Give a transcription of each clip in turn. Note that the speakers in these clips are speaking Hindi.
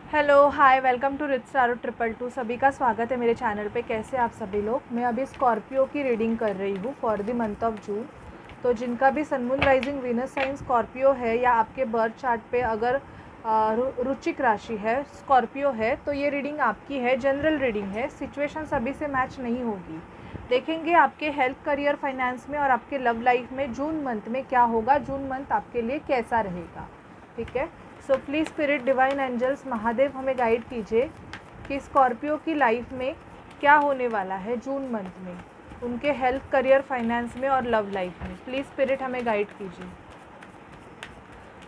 Hello hi welcome to Rich Staro 222। सभी का स्वागत है मेरे चैनल पे। कैसे आप सभी लोग। मैं अभी स्कॉर्पियो की रीडिंग कर रही हूँ for the month of June. तो जिनका भी sun moon rising Venus sign Scorpio है या आपके बर्थ चार्ट पे अगर रुचिक राशि है स्कॉर्पियो है तो ये रीडिंग आपकी है। जनरल रीडिंग है, सिचुएशन सभी से मैच नहीं होगी। देखेंगे आपके हेल्थ, करियर, फाइनेंस में और आपके लव लाइफ में जून मंथ में क्या होगा, जून मंथ आपके लिए कैसा रहेगा। ठीक है। So please spirit, divine angels, Mahadev हमें गाइड कीजिए कि स्कॉर्पियो की लाइफ में क्या होने वाला है जून मंथ में, उनके हेल्थ, करियर, फाइनेंस में और लव लाइफ में। प्लीज़ स्पिरिट हमें गाइड कीजिए।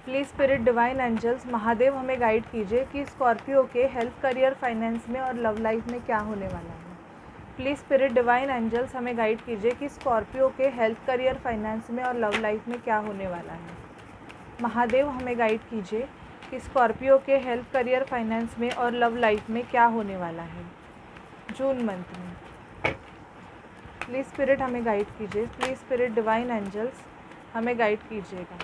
Please spirit, divine angels, Mahadev हमें गाइड कीजिए कि स्कॉर्पियो के हेल्थ, करियर, फाइनेंस में और लव लाइफ में क्या होने वाला है। प्लीज़ स्पिरिट, डिवाइन एंजल्स हमें गाइड कीजिए कि स्कॉर्पियो के हेल्थ, करियर, फाइनेंस में और लव लाइफ में क्या होने वाला है। महादेव हमें गाइड कीजिए कि स्कॉर्पियो के हेल्थ, करियर, फाइनेंस में और लव लाइफ में क्या होने वाला है जून मंथ में। प्लीज़ स्पिरिट हमें गाइड कीजिए। प्लीज़ स्पिरिट, डिवाइन एंजल्स हमें गाइड कीजिएगा।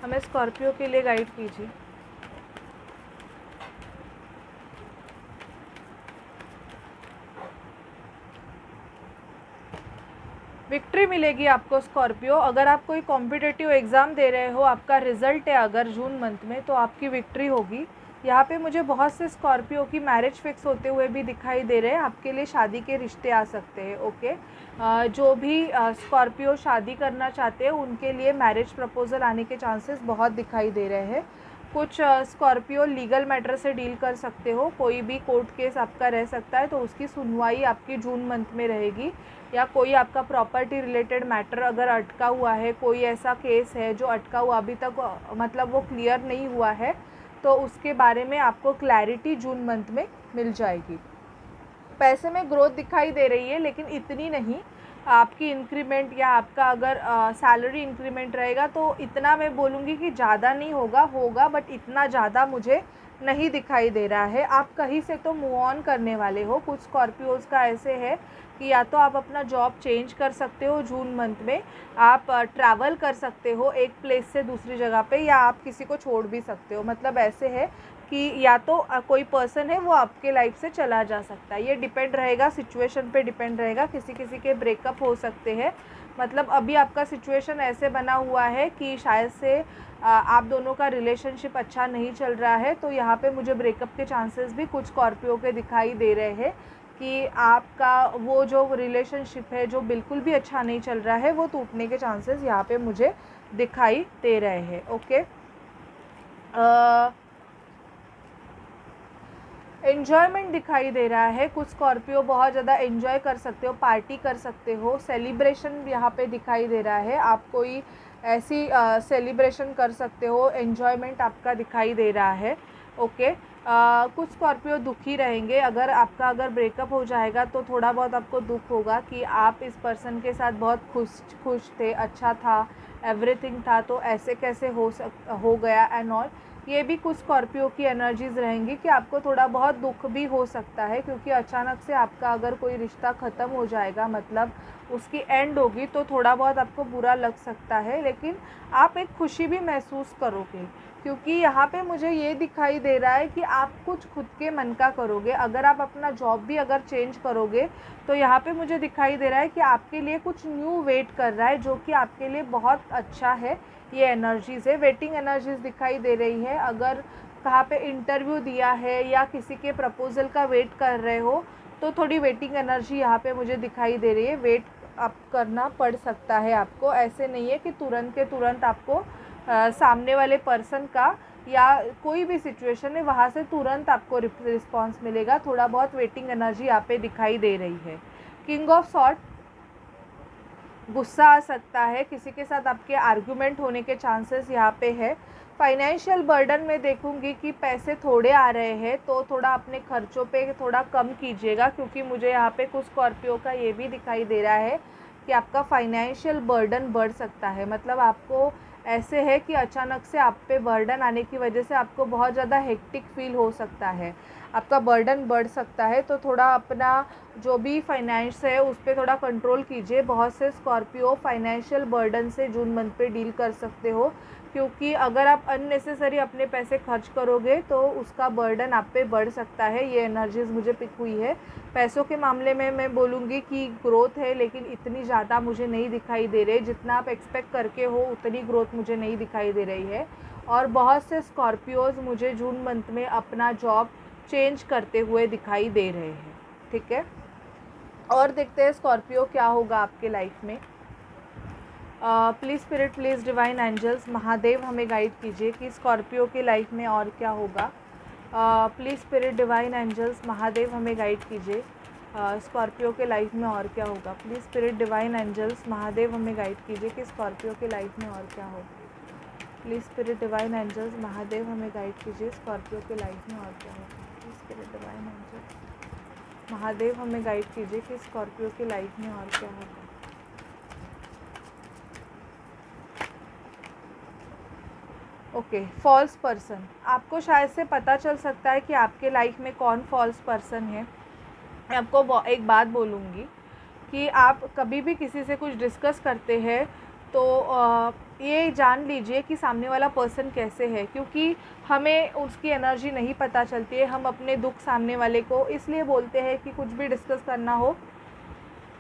हमें स्कॉर्पियो के लिए गाइड कीजिए। विक्ट्री मिलेगी आपको स्कॉर्पियो। अगर आप कोई कॉम्पिटिटिव एग्ज़ाम दे रहे हो, आपका रिज़ल्ट है अगर जून मंथ में, तो आपकी विक्ट्री होगी। यहाँ पे मुझे बहुत से स्कॉर्पियो की मैरिज फिक्स होते हुए भी दिखाई दे रहे हैं। आपके लिए शादी के रिश्ते आ सकते हैं। ओके। जो भी स्कॉर्पियो शादी करना चाहते हैं उनके लिए मैरिज प्रपोज़ल आने के चांसेस बहुत दिखाई दे रहे हैं। कुछ स्कॉर्पियो लीगल मैटर से डील कर सकते हो। कोई भी कोर्ट केस आपका रह सकता है तो उसकी सुनवाई आपकी जून मंथ में रहेगी। या कोई आपका प्रॉपर्टी रिलेटेड मैटर अगर अटका हुआ है, कोई ऐसा केस है जो अटका हुआ अभी तक मतलब वो क्लियर नहीं हुआ है, तो उसके बारे में आपको क्लैरिटी जून मंथ में मिल जाएगी। पैसे में ग्रोथ दिखाई दे रही है लेकिन इतनी नहीं। आपकी इंक्रीमेंट या आपका अगर सैलरी इंक्रीमेंट रहेगा तो इतना मैं बोलूँगी कि ज़्यादा नहीं होगा बट इतना ज़्यादा मुझे नहीं दिखाई दे रहा है। आप कहीं से तो मूव ऑन करने वाले हो। कुछ स्कॉर्पियोज़ का ऐसे है कि या तो आप अपना जॉब चेंज कर सकते हो जून मंथ में, आप ट्रैवल कर सकते हो एक प्लेस से दूसरी जगह पे, या आप किसी को छोड़ भी सकते हो। मतलब ऐसे है कि या तो कोई पर्सन है वो आपके लाइफ से चला जा सकता है। ये डिपेंड रहेगा, सिचुएशन पे डिपेंड रहेगा। किसी किसी के ब्रेकअप हो सकते हैं। मतलब अभी आपका सिचुएशन ऐसे बना हुआ है कि शायद से आप दोनों का रिलेशनशिप अच्छा नहीं चल रहा है। तो यहाँ पे मुझे ब्रेकअप के चांसेस भी कुछ स्कॉर्पियो के दिखाई दे रहे हैं कि आपका वो जो रिलेशनशिप है जो बिल्कुल भी अच्छा नहीं चल रहा है वो टूटने के चांसेस यहाँ पे मुझे दिखाई दे रहे हैं। ओके। एन्जॉयमेंट दिखाई दे रहा है। कुछ स्कॉर्पियो बहुत ज़्यादा एन्जॉय कर सकते हो, पार्टी कर सकते हो, सेलिब्रेशन यहाँ पे दिखाई दे रहा है। आप कोई ऐसी सेलिब्रेशन कर सकते हो, एन्जॉयमेंट आपका दिखाई दे रहा है। ओके। कुछ स्कॉर्पियो दुखी रहेंगे। अगर ब्रेकअप हो जाएगा तो थोड़ा बहुत आपको दुख होगा कि आप इस पर्सन के साथ बहुत खुश थे, अच्छा था, एवरीथिंग था, तो ऐसे कैसे हो गया एंड ऑल। ये भी कुछ स्कॉर्पियो की एनर्जीज़ रहेंगी कि आपको थोड़ा बहुत दुख भी हो सकता है, क्योंकि अचानक से आपका अगर कोई रिश्ता ख़त्म हो जाएगा, मतलब उसकी एंड होगी, तो थोड़ा बहुत आपको बुरा लग सकता है। लेकिन आप एक खुशी भी महसूस करोगे, क्योंकि यहाँ पे मुझे ये दिखाई दे रहा है कि आप कुछ खुद के मन का करोगे। अगर आप अपना जॉब भी अगर चेंज करोगे तो यहाँ पे मुझे दिखाई दे रहा है कि आपके लिए कुछ न्यू वेट कर रहा है, जो कि आपके लिए बहुत अच्छा है। ये एनर्जीज़ है, वेटिंग एनर्जीज़ दिखाई दे रही है। अगर कहाँ पे इंटरव्यू दिया है या किसी के प्रपोज़ल का वेट कर रहे हो तो थोड़ी वेटिंग एनर्जी यहाँ पे मुझे दिखाई दे रही है। वेट आप करना पड़ सकता है आपको। ऐसे नहीं है कि तुरंत के तुरंत आपको सामने वाले पर्सन का या कोई भी सिचुएशन है वहाँ से तुरंत आपको रिस्पॉन्स मिलेगा। थोड़ा बहुत वेटिंग एनर्जी यहाँ पे दिखाई दे रही है। किंग ऑफ सॉर्ड, गुस्सा आ सकता है, किसी के साथ आपके आर्गुमेंट होने के चांसेस यहाँ पे है। फाइनेंशियल बर्डन में देखूंगी कि पैसे थोड़े आ रहे हैं तो थोड़ा अपने खर्चों पे थोड़ा कम कीजिएगा, क्योंकि मुझे यहाँ पे कुछ स्कॉर्पियो का ये भी दिखाई दे रहा है कि आपका फाइनेंशियल बर्डन बढ़ सकता है। मतलब आपको ऐसे है कि अचानक से आप पे बर्डन आने की वजह से आपको बहुत ज़्यादा हेक्टिक फील हो सकता है। आपका बर्डन बढ़ सकता है। तो थोड़ा अपना जो भी फाइनेंस है उस पर थोड़ा कंट्रोल कीजिए। बहुत से स्कॉर्पियो फाइनेंशियल बर्डन से जून मंथ पे डील कर सकते हो, क्योंकि अगर आप अननेसेसरी अपने पैसे खर्च करोगे तो उसका बर्डन आप पे बढ़ सकता है। ये एनर्जीज़ मुझे पिक हुई है। पैसों के मामले में मैं बोलूँगी कि ग्रोथ है, लेकिन इतनी ज़्यादा मुझे नहीं दिखाई दे रही। जितना आप एक्सपेक्ट करके हो उतनी ग्रोथ मुझे नहीं दिखाई दे रही है। और बहुत से स्कॉर्पियोज़ मुझे जून मंथ में अपना जॉब चेंज करते हुए दिखाई दे रहे हैं। ठीक है, और देखते हैं स्कॉर्पियो क्या होगा आपके लाइफ में। Please spirit, please divine angels, Mahadev हमें गाइड कीजिए कि स्कॉर्पियो की लाइफ में और क्या होगा। Please spirit, divine angels, Mahadev हमें गाइड कीजिए स्कॉर्पियो के लाइफ में और क्या होगा। Please spirit, divine angels, Mahadev हमें गाइड कीजिए कि स्कॉर्पियो के लाइफ में और क्या होगा। Please spirit, divine angels, Mahadev हमें गाइड कीजिए स्कॉर्पियो के लाइफ में और क्या होगा। Please spirit, divine angels, Mahadev हमें गाइड कीजिए कि स्कॉर्पियो की लाइफ में और क्या होगा। Okay, false person. आपको शायद से पता चल सकता है कि आपके लाइफ में कौन फॉल्स पर्सन है। मैं आपको एक बात बोलूँगी कि आप कभी भी किसी से कुछ डिस्कस करते हैं तो ये जान लीजिए कि सामने वाला पर्सन कैसे है, क्योंकि हमें उसकी एनर्जी नहीं पता चलती है। हम अपने दुख सामने वाले को इसलिए बोलते हैं कि कुछ भी डिस्कस करना हो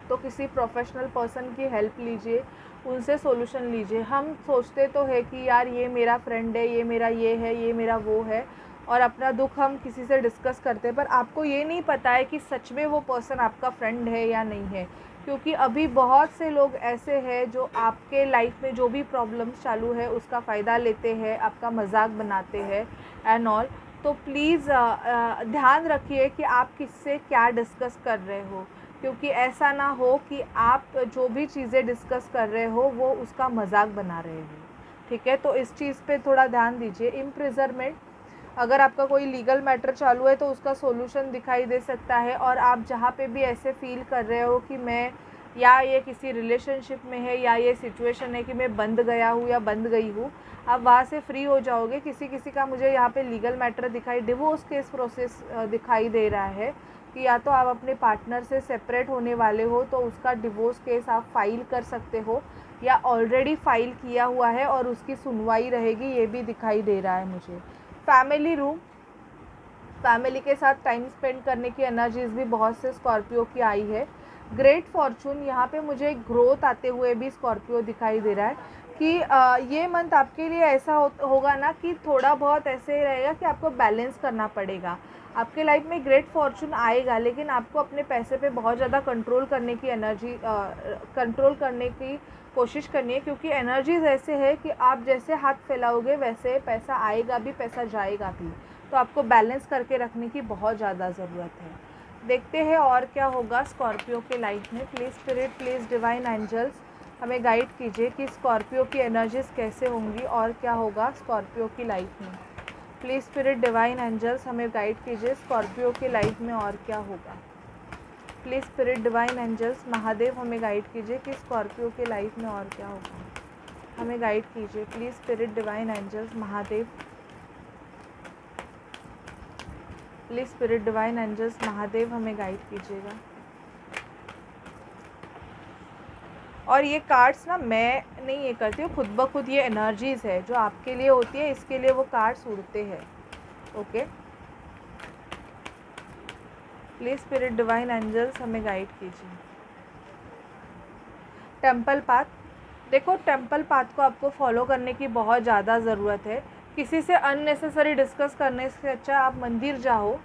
तो किसी प्रोफेशनल पर्सन की हेल्प लीजिए, उनसे सॉल्यूशन लीजिए। हम सोचते तो है कि यार ये मेरा फ्रेंड है, ये मेरा ये है, ये मेरा वो है, और अपना दुख हम किसी से डिस्कस करते हैं, पर आपको ये नहीं पता है कि सच में वो पर्सन आपका फ्रेंड है या नहीं है। क्योंकि अभी बहुत से लोग ऐसे हैं जो आपके लाइफ में जो भी प्रॉब्लम्स चालू है उसका फ़ायदा लेते हैं, आपका मजाक बनाते हैं एंड ऑल। तो प्लीज़ ध्यान रखिए कि आप किससे क्या डिस्कस कर रहे हो, क्योंकि ऐसा ना हो कि आप जो भी चीज़ें डिस्कस कर रहे हो वो उसका मजाक बना रहे हो। ठीक है, तो इस चीज़ पे थोड़ा ध्यान दीजिए। इम्प्रिजनमेंट, अगर आपका कोई लीगल मैटर चालू है तो उसका सॉल्यूशन दिखाई दे सकता है। और आप जहाँ पे भी ऐसे फील कर रहे हो कि मैं या ये किसी रिलेशनशिप में है या ये सिचुएशन है कि मैं बंद गया हूँ या बंद गई हूँ, आप वहाँ से फ्री हो जाओगे। किसी किसी का मुझे यहाँ पे लीगल मैटर दिखाई, डिवोर्स केस प्रोसेस दिखाई दे रहा है कि या तो आप अपने पार्टनर से सेपरेट होने वाले हो तो उसका डिवोर्स केस आप फाइल कर सकते हो, या ऑलरेडी फाइल किया हुआ है और उसकी सुनवाई रहेगी, ये भी दिखाई दे रहा है मुझे। फैमिली रूम, फैमिली के साथ टाइम स्पेंड करने की एनर्जीज भी बहुत से स्कॉर्पियो की आई है। ग्रेट फॉर्चून, यहाँ पे मुझे एक ग्रोथ आते हुए भी स्कॉर्पियो दिखाई दे रहा है कि ये मंथ आपके लिए ऐसा होगा ना कि थोड़ा बहुत ऐसे ही रहेगा कि आपको बैलेंस करना पड़ेगा। आपके लाइफ में ग्रेट फॉर्चून आएगा, लेकिन आपको अपने पैसे पे बहुत ज़्यादा कंट्रोल करने की कंट्रोल करने की कोशिश करनी है, क्योंकि एनर्जीज ऐसे है कि आप जैसे हाथ फैलाओगे वैसे पैसा आएगा भी, पैसा जाएगा भी। तो आपको बैलेंस करके रखने की बहुत ज़्यादा ज़रूरत है। देखते हैं और क्या होगा स्कॉर्पियो के लाइफ में। Please spirit, please divine angels हमें गाइड कीजिए कि स्कॉर्पियो की एनर्जीज कैसे होंगी और क्या होगा स्कॉर्पियो की लाइफ में। प्लीज़ स्पिरिट, डिवाइन एंजल्स हमें गाइड कीजिए स्कॉर्पियो की लाइफ में और क्या होगा। Please spirit, divine angels, Mahadev हमें गाइड कीजिए कि स्कॉर्पियो की लाइफ में और क्या होगा। हमें गाइड कीजिए please spirit, divine angels, Mahadev. Please spirit, divine angels, Mahadev हमें गाइड कीजिएगा। और ये कार्ड्स ना मैं नहीं ये करती हूँ, खुद ब खुद ये एनर्जीज़ है जो आपके लिए होती है, इसके लिए वो कार्ड्स उड़ते हैं। Okay, please spirit, divine angels हमें गाइड कीजिए। टेम्पल पाथ, देखो टेम्पल पाथ को आपको फॉलो करने की बहुत ज़्यादा ज़रूरत है। किसी से अननेसेसरी डिस्कस करने से अच्छा आप मंदिर जाओ,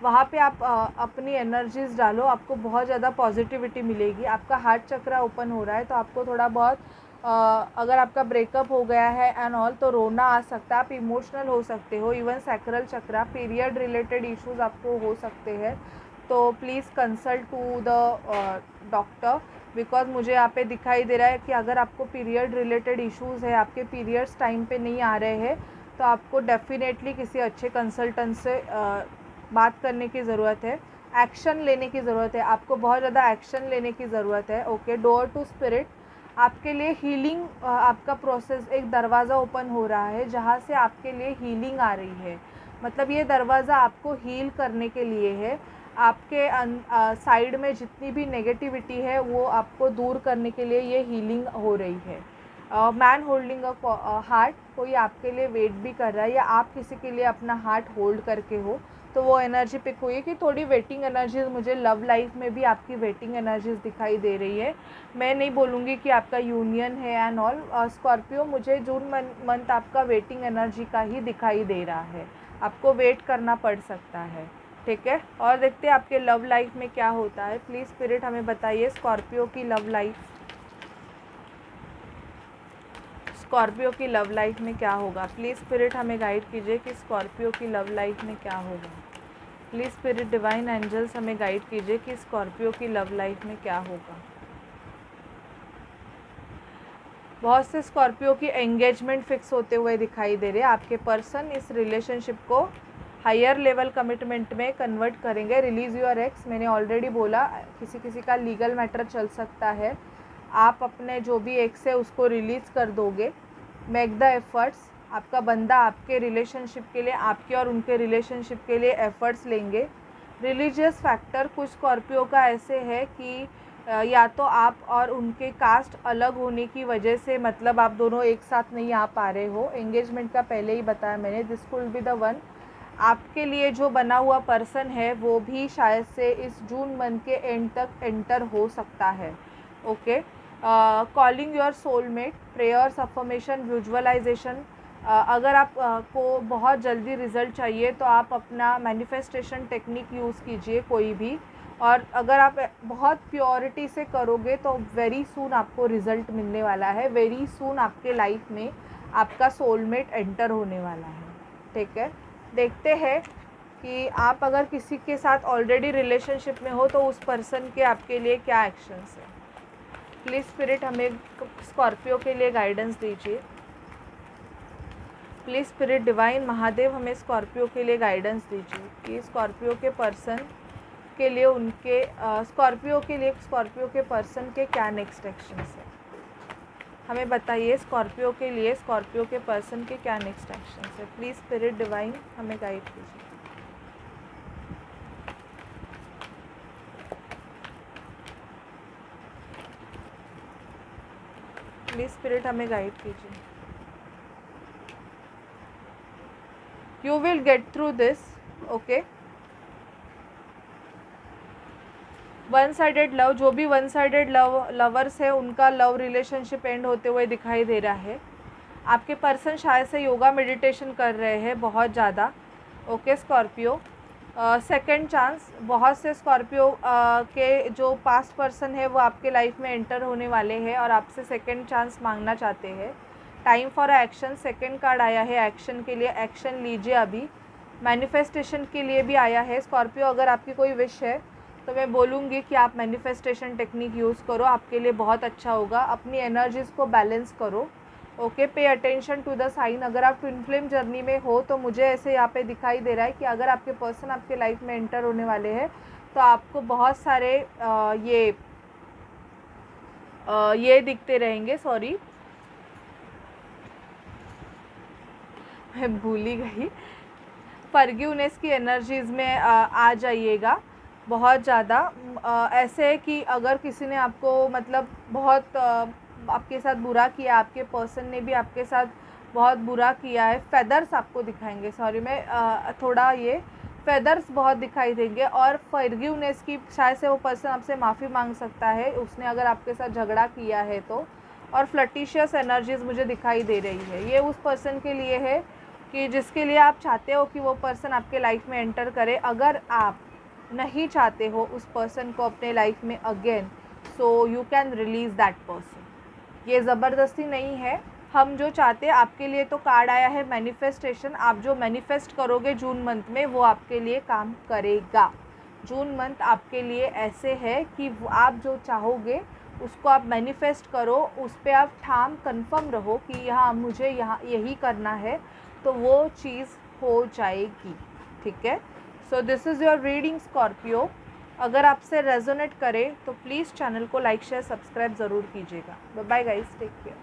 वहाँ पे आप अपनी एनर्जीज़ डालो, आपको बहुत ज़्यादा पॉजिटिविटी मिलेगी। आपका हार्ट चक्रा ओपन हो रहा है तो आपको थोड़ा बहुत अगर आपका ब्रेकअप हो गया है एंड ऑल तो रोना आ सकता है, आप इमोशनल हो सकते हो। Even sacral chakra, period related issues आपको हो सकते हैं, तो please consult to the doctor, because मुझे यहाँ पे दिखाई दे रहा है कि अगर आपको पीरियड रिलेटेड इश्यूज़ है, आपके पीरियड्स टाइम पे नहीं आ रहे हैं, तो आपको डेफिनेटली किसी अच्छे कंसल्टेंट से बात करने की ज़रूरत है, एक्शन लेने की ज़रूरत है। आपको बहुत ज़्यादा एक्शन लेने की ज़रूरत है। ओके, डोर टू स्पिरिट, आपके लिए हीलिंग, आपका प्रोसेस, एक दरवाज़ा ओपन हो रहा है जहाँ से आपके लिए हीलिंग आ रही है। मतलब ये दरवाज़ा आपको हील करने के लिए है, आपके साइड में जितनी भी नेगेटिविटी है वो आपको दूर करने के लिए ये हीलिंग हो रही है। मैन होल्डिंग अ हार्ट, कोई आपके लिए वेट भी कर रहा है या आप किसी के लिए अपना हार्ट होल्ड करके हो, तो वो एनर्जी पिक हुई है कि थोड़ी वेटिंग एनर्जीज, मुझे लव लाइफ में भी आपकी वेटिंग एनर्जीज दिखाई दे रही है। मैं नहीं बोलूँगी कि आपका यूनियन है एंड ऑल। स्कॉर्पियो, मुझे जून मंथ आपका वेटिंग एनर्जी का ही दिखाई दे रहा है, आपको वेट करना पड़ सकता है, ठीक है। और देखते हैं आपके लव लाइफ में क्या होता है। प्लीज़ स्पिरिट हमें बताइए स्कॉर्पियो की लव लाइफ, स्कॉर्पियो की लव लाइफ में क्या होगा। प्लीज़ स्पिरिट हमें गाइड कीजिए कि स्कॉर्पियो की लव लाइफ में क्या होगा। प्लीज़ स्पिरिट डिवाइन एंजल्स हमें गाइड कीजिए कि स्कॉर्पियो की लव लाइफ में क्या होगा। बहुत से स्कॉर्पियो की एंगेजमेंट फिक्स होते हुए दिखाई दे रहे हैं। आपके पर्सन इस रिलेशनशिप को हायर लेवल कमिटमेंट में कन्वर्ट करेंगे। रिलीज़ योर एक्स, मैंने ऑलरेडी बोला, किसी किसी का लीगल मैटर चल सकता है, आप अपने जो भी एक्स है उसको रिलीज़ कर दोगे। मेक द एफर्ट्स, आपका बंदा आपके रिलेशनशिप के लिए, आपके और उनके रिलेशनशिप के लिए एफर्ट्स लेंगे। रिलीजियस फैक्टर, कुछ स्कॉर्पियो का ऐसे है कि या तो आप और उनके कास्ट अलग होने की वजह से, मतलब आप दोनों एक साथ नहीं आ पा रहे हो। एंगेजमेंट का पहले ही बताया मैंने, this could be the one. आपके लिए जो बना हुआ पर्सन है वो भी शायद से इस जून मंथ के एंड तक एंटर हो सकता है, okay. Calling your soulmate, prayers, affirmation, visualisation. अगर आप को बहुत जल्दी रिज़ल्ट चाहिए तो आप अपना मैनिफेस्टेशन टेक्निक यूज़ कीजिए कोई भी, और अगर आप बहुत प्योरिटी से करोगे तो वेरी सून आपको रिज़ल्ट मिलने वाला है। वेरी सून आपके लाइफ में आपका सोलमेट एंटर होने वाला है, ठीक है। देखते हैं कि आप अगर किसी के साथ ऑलरेडी रिलेशनशिप में हो तो उस पर्सन के आपके लिए क्या एक्शंस है। प्लीज़ स्पिरिट हमें स्कॉर्पियो के लिए गाइडेंस दीजिए। प्लीज़ स्पिरिट डिवाइन महादेव हमें स्कॉर्पियो के लिए गाइडेंस दीजिए कि स्कॉर्पियो के पर्सन के लिए, उनके स्कॉर्पियो के पर्सन के क्या नेक्स्ट एक्शंस है। हमें बताइए स्कॉर्पियो के लिए, स्कॉर्पियो के पर्सन के क्या नेक्स्ट एक्शंस है। प्लीज़ स्पिरिट डिवाइन हमें गाइड कीजिए। प्लीज़ स्पिरिट हमें गाइड कीजिए। You will get through this, okay. One sided love, जो भी वन साइडेड लवर्स है उनका लव रिलेशनशिप एंड होते हुए दिखाई दे रहा है। आपके पर्सन शायद से योगा मेडिटेशन कर रहे हैं बहुत ज़्यादा, ओके स्कॉर्पियो। सेकंड चांस, बहुत से स्कॉर्पियो के जो पास्ट पर्सन है वो आपके लाइफ में एंटर होने वाले हैं और आपसे सेकंड चांस मांगना चाहते हैं। Time for action, second card आया है एक्शन के लिए, एक्शन लीजिए अभी। मैनिफेस्टेशन के लिए भी आया है स्कॉर्पियो। अगर आपकी कोई विश है तो मैं बोलूँगी कि आप मैनिफेस्टेशन टेक्निक यूज़ करो, आपके लिए बहुत अच्छा होगा। अपनी एनर्जीज़ को बैलेंस करो, okay. Pay attention to the sign. अगर आप ट्विन फ्लेम जर्नी में हो तो मुझे ऐसे यहाँ पे दिखाई दे रहा है कि अगर आपके पर्सन आपके लाइफ में एंटर होने वाले हैं तो आपको बहुत सारे ये दिखते रहेंगे। सॉरी, मैं भूल ही गई। फॉरगिवनेस की एनर्जीज़ में आ जाइएगा बहुत ज़्यादा। ऐसे है कि अगर किसी ने आपको मतलब बहुत आपके साथ बुरा किया, आपके पर्सन ने भी आपके साथ बहुत बुरा किया है, फेदर्स आपको दिखाएंगे। सॉरी, मैं थोड़ा ये फेदर्स बहुत दिखाई देंगे। और फॉरगिवनेस की, शायद से वो पर्सन आपसे माफ़ी मांग सकता है उसने अगर आपके साथ झगड़ा किया है तो। और फ्लटिशियस एनर्जीज़ मुझे दिखाई दे रही है, ये उस पर्सन के लिए है कि जिसके लिए आप चाहते हो कि वो पर्सन आपके लाइफ में एंटर करे। अगर आप नहीं चाहते हो उस पर्सन को अपने लाइफ में again, so you can release that person. ये ज़बरदस्ती नहीं है, हम जो चाहते हैं आपके लिए। तो कार्ड आया है मैनिफेस्टेशन, आप जो मैनिफेस्ट करोगे जून मंथ में वो आपके लिए काम करेगा। जून मंथ आपके लिए ऐसे है कि आप जो चाहोगे उसको आप मैनिफेस्ट करो, उस पर आप ठाम कन्फर्म रहो कि यहाँ मुझे यहाँ यही करना है, तो वो चीज़ हो जाएगी, ठीक है। So this is your reading Scorpio. अगर आपसे रेजोनेट करे तो प्लीज़ चैनल को लाइक शेयर सब्सक्राइब ज़रूर कीजिएगा। Bye bye guys, take care.